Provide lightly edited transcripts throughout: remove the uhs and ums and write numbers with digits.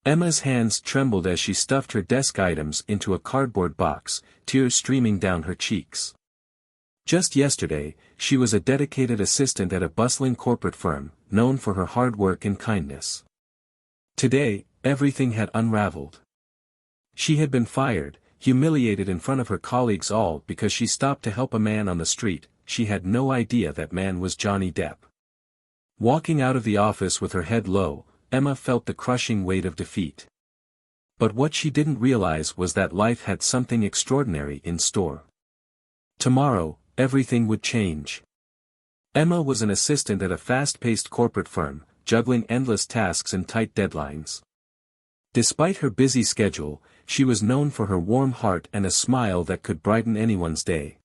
Emma's hands trembled as she stuffed her desk items into a cardboard box, tears streaming down her cheeks. Just yesterday, she was a dedicated assistant at a bustling corporate firm, known for her hard work and kindness. Today, everything had unraveled. She had been fired, humiliated in front of her colleagues, all because she stopped to help a man on the street. She had no idea that man was Johnny Depp. Walking out of the office with her head low, Emma felt the crushing weight of defeat. But what she didn't realize was that life had something extraordinary in store. Tomorrow, everything would change. Emma was an assistant at a fast-paced corporate firm, juggling endless tasks and tight deadlines. Despite her busy schedule, she was known for her warm heart and a smile that could brighten anyone's day.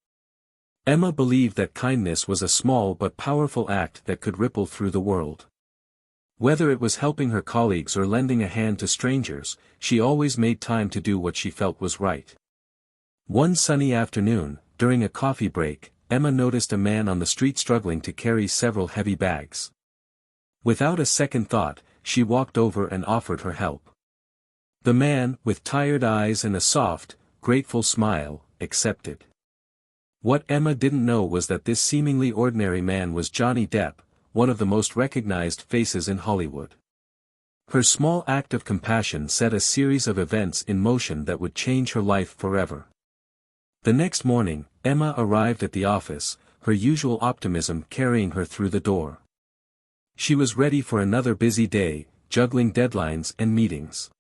Emma believed that kindness was a small but powerful act that could ripple through the world. Whether it was helping her colleagues or lending a hand to strangers, she always made time to do what she felt was right. One sunny afternoon, during a coffee break, Emma noticed a man on the street struggling to carry several heavy bags. Without a second thought, she walked over and offered her help. The man, with tired eyes and a soft, grateful smile, accepted. What Emma didn't know was that this seemingly ordinary man was Johnny Depp, one of the most recognized faces in Hollywood. Her small act of compassion set a series of events in motion that would change her life forever. The next morning, Emma arrived at the office, her usual optimism carrying her through the door. She was ready for another busy day, juggling deadlines and meetings.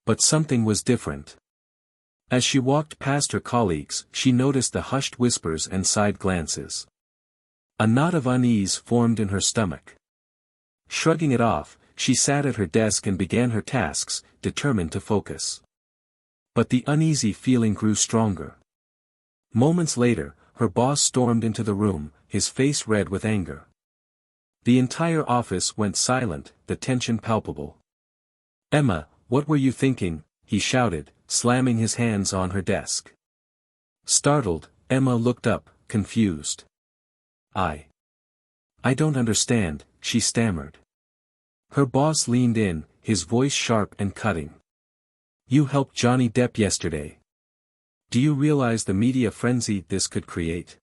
But something was different. As she walked past her colleagues, she noticed the hushed whispers and side glances. A knot of unease formed in her stomach. Shrugging it off, she sat at her desk and began her tasks, determined to focus. But the uneasy feeling grew stronger. Moments later, her boss stormed into the room, his face red with anger. The entire office went silent, the tension palpable. "Emma, what were you thinking?" he shouted, slamming his hands on her desk. Startled, Emma looked up, confused. I don't understand," she stammered. Her boss leaned in, his voice sharp and cutting. "You helped Johnny Depp yesterday. Do you realize the media frenzy this could create?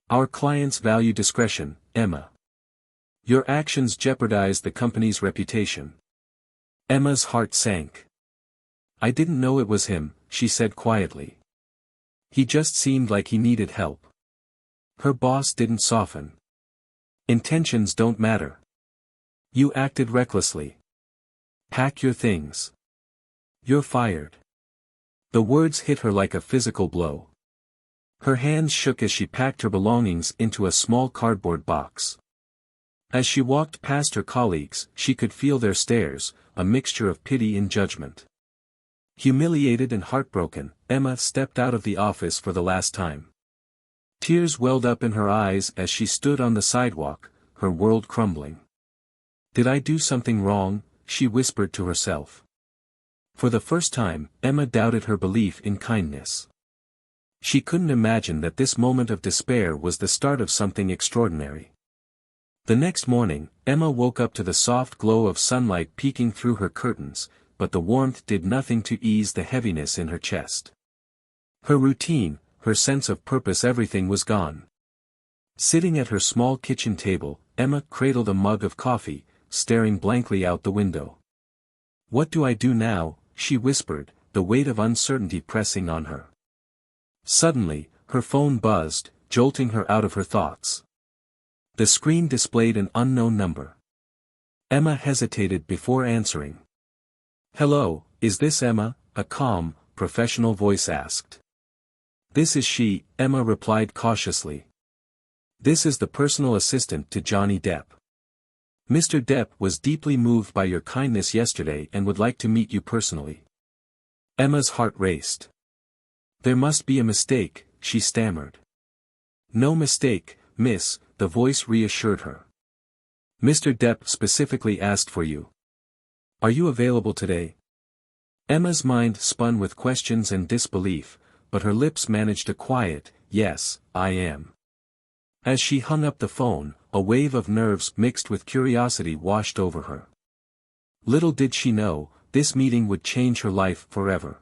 Our clients value discretion, Emma. Your actions jeopardize the company's reputation." Emma's heart sank. "I didn't know it was him," she said quietly. "He just seemed like he needed help." Her boss didn't soften. "Intentions don't matter. You acted recklessly. Pack your things. You're fired." The words hit her like a physical blow. Her hands shook as she packed her belongings into a small cardboard box. As she walked past her colleagues, she could feel their stares, a mixture of pity and judgment. Humiliated and heartbroken, Emma stepped out of the office for the last time. Tears welled up in her eyes as she stood on the sidewalk, her world crumbling. "Did I do something wrong?" she whispered to herself. For the first time, Emma doubted her belief in kindness. She couldn't imagine that this moment of despair was the start of something extraordinary. The next morning, Emma woke up to the soft glow of sunlight peeking through her curtains, but the warmth did nothing to ease the heaviness in her chest. Her routine, her sense of purpose, everything was gone. Sitting at her small kitchen table, Emma cradled a mug of coffee, staring blankly out the window. "What do I do now?" she whispered, the weight of uncertainty pressing on her. Suddenly, her phone buzzed, jolting her out of her thoughts. The screen displayed an unknown number. Emma hesitated before answering. "Hello, is this Emma?" a calm, professional voice asked. "This is she," Emma replied cautiously. "This is the personal assistant to Johnny Depp. Mr. Depp was deeply moved by your kindness yesterday and would like to meet you personally." Emma's heart raced. "There must be a mistake," she stammered. "No mistake, miss," the voice reassured her. "Mr. Depp specifically asked for you. Are you available today?" Emma's mind spun with questions and disbelief, but her lips managed a quiet, "Yes, I am." As she hung up the phone, a wave of nerves mixed with curiosity washed over her. Little did she know, this meeting would change her life forever.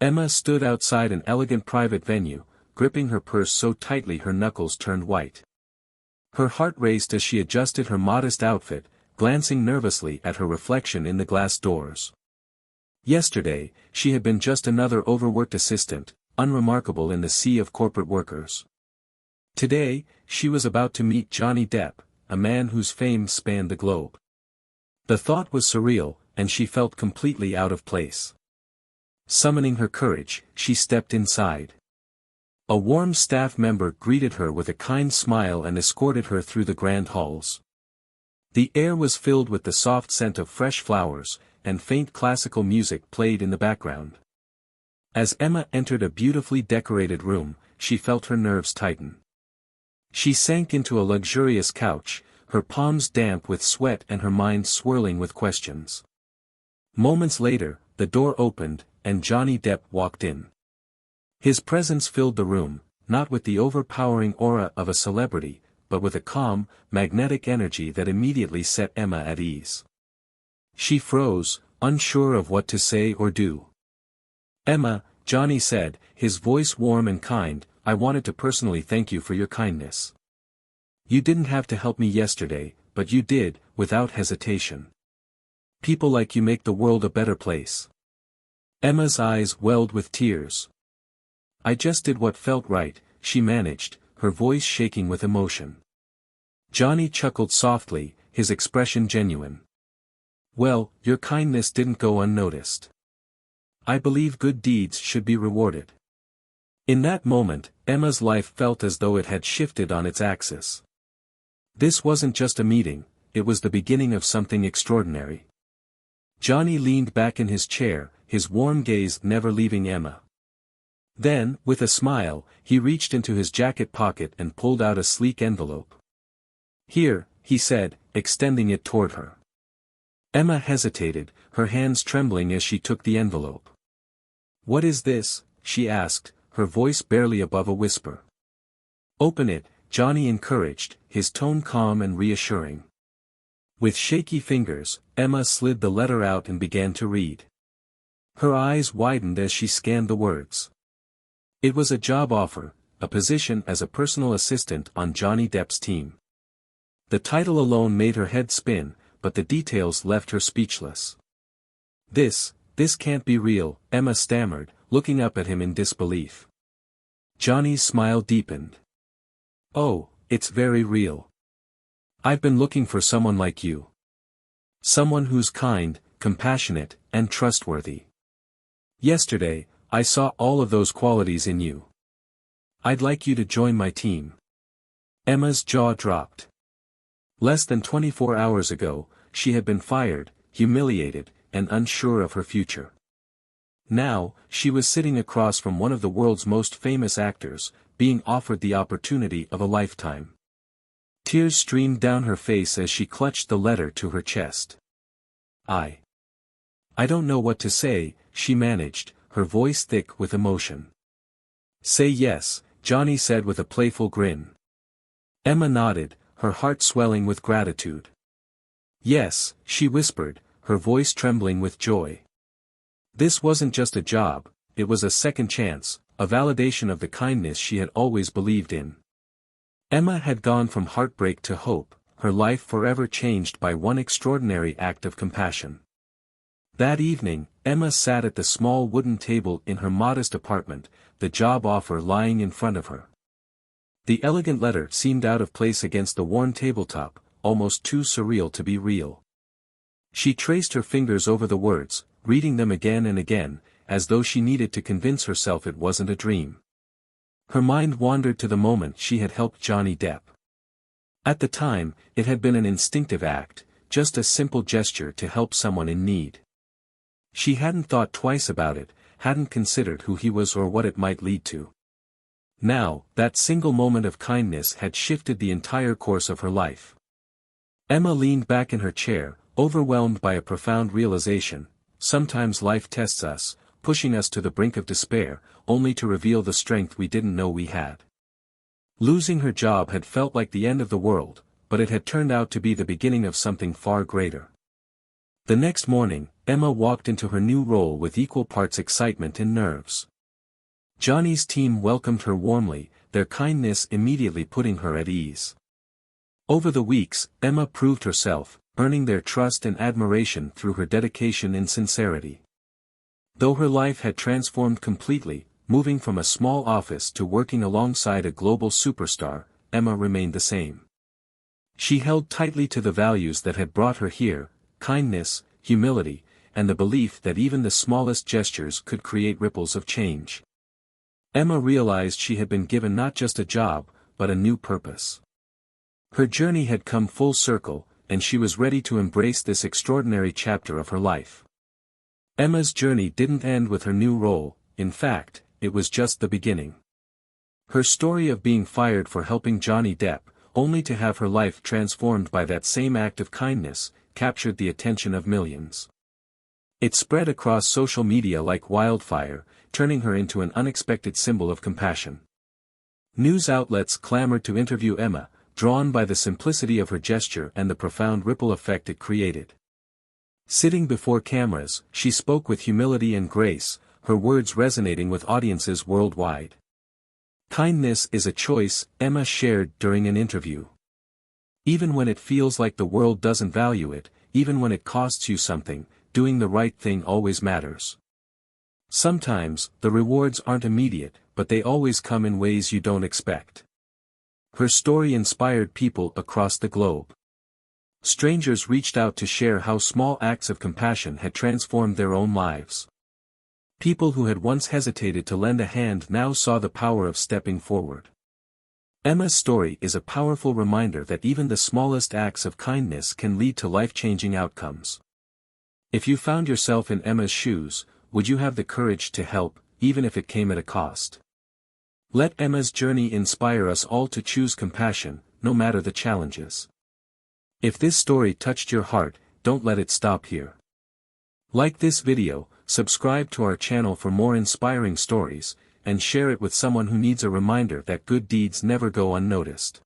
Emma stood outside an elegant private venue, gripping her purse so tightly her knuckles turned white. Her heart raced as she adjusted her modest outfit, glancing nervously at her reflection in the glass doors. Yesterday, she had been just another overworked assistant, unremarkable in the sea of corporate workers. Today, she was about to meet Johnny Depp, a man whose fame spanned the globe. The thought was surreal, and she felt completely out of place. Summoning her courage, she stepped inside. A warm staff member greeted her with a kind smile and escorted her through the grand halls. The air was filled with the soft scent of fresh flowers, and faint classical music played in the background. As Emma entered a beautifully decorated room, she felt her nerves tighten. She sank into a luxurious couch, her palms damp with sweat and her mind swirling with questions. Moments later, the door opened, and Johnny Depp walked in. His presence filled the room, not with the overpowering aura of a celebrity, but with a calm, magnetic energy that immediately set Emma at ease. She froze, unsure of what to say or do. "Emma," Johnny said, his voice warm and kind, "I wanted to personally thank you for your kindness. You didn't have to help me yesterday, but you did, without hesitation. People like you make the world a better place." Emma's eyes welled with tears. "I just did what felt right," she managed, her voice shaking with emotion. Johnny chuckled softly, his expression genuine. "Well, your kindness didn't go unnoticed. I believe good deeds should be rewarded." In that moment, Emma's life felt as though it had shifted on its axis. This wasn't just a meeting, it was the beginning of something extraordinary. Johnny leaned back in his chair, his warm gaze never leaving Emma. Then, with a smile, he reached into his jacket pocket and pulled out a sleek envelope. "Here," he said, extending it toward her. Emma hesitated, her hands trembling as she took the envelope. "What is this?" she asked, her voice barely above a whisper. "Open it," Johnny encouraged, his tone calm and reassuring. With shaky fingers, Emma slid the letter out and began to read. Her eyes widened as she scanned the words. It was a job offer, a position as a personal assistant on Johnny Depp's team. The title alone made her head spin, but the details left her speechless. This can't be real," Emma stammered, looking up at him in disbelief. Johnny's smile deepened. "Oh, it's very real. I've been looking for someone like you. Someone who's kind, compassionate, and trustworthy. Yesterday, I saw all of those qualities in you. I'd like you to join my team." Emma's jaw dropped. Less than 24 hours ago, she had been fired, humiliated, and unsure of her future. Now, she was sitting across from one of the world's most famous actors, being offered the opportunity of a lifetime. Tears streamed down her face as she clutched the letter to her chest. I don't know what to say," she managed, her voice thick with emotion. "Say yes," Johnny said with a playful grin. Emma nodded, her heart swelling with gratitude. "Yes," she whispered, her voice trembling with joy. This wasn't just a job, it was a second chance, a validation of the kindness she had always believed in. Emma had gone from heartbreak to hope, her life forever changed by one extraordinary act of compassion. That evening, Emma sat at the small wooden table in her modest apartment, the job offer lying in front of her. The elegant letter seemed out of place against the worn tabletop, almost too surreal to be real. She traced her fingers over the words, reading them again and again, as though she needed to convince herself it wasn't a dream. Her mind wandered to the moment she had helped Johnny Depp. At the time, it had been an instinctive act, just a simple gesture to help someone in need. She hadn't thought twice about it, hadn't considered who he was or what it might lead to. Now, that single moment of kindness had shifted the entire course of her life. Emma leaned back in her chair, overwhelmed by a profound realization. Sometimes life tests us, pushing us to the brink of despair, only to reveal the strength we didn't know we had. Losing her job had felt like the end of the world, but it had turned out to be the beginning of something far greater. The next morning, Emma walked into her new role with equal parts excitement and nerves. Johnny's team welcomed her warmly, their kindness immediately putting her at ease. Over the weeks, Emma proved herself, earning their trust and admiration through her dedication and sincerity. Though her life had transformed completely, moving from a small office to working alongside a global superstar, Emma remained the same. She held tightly to the values that had brought her here: kindness, humility, and the belief that even the smallest gestures could create ripples of change. Emma realized she had been given not just a job, but a new purpose. Her journey had come full circle, and she was ready to embrace this extraordinary chapter of her life. Emma's journey didn't end with her new role. In fact, it was just the beginning. Her story of being fired for helping Johnny Depp, only to have her life transformed by that same act of kindness, captured the attention of millions. It spread across social media like wildfire, turning her into an unexpected symbol of compassion. News outlets clamored to interview Emma, drawn by the simplicity of her gesture and the profound ripple effect it created. Sitting before cameras, she spoke with humility and grace, her words resonating with audiences worldwide. Kindness is a choice, Emma shared during an interview. Even when it feels like the world doesn't value it, even when it costs you something, doing the right thing always matters. Sometimes, the rewards aren't immediate, but they always come in ways you don't expect. Her story inspired people across the globe. Strangers reached out to share how small acts of compassion had transformed their own lives. People who had once hesitated to lend a hand now saw the power of stepping forward. Emma's story is a powerful reminder that even the smallest acts of kindness can lead to life-changing outcomes. If you found yourself in Emma's shoes, would you have the courage to help, even if it came at a cost? Let Emma's journey inspire us all to choose compassion, no matter the challenges. If this story touched your heart, don't let it stop here. Like this video, subscribe to our channel for more inspiring stories, and share it with someone who needs a reminder that good deeds never go unnoticed.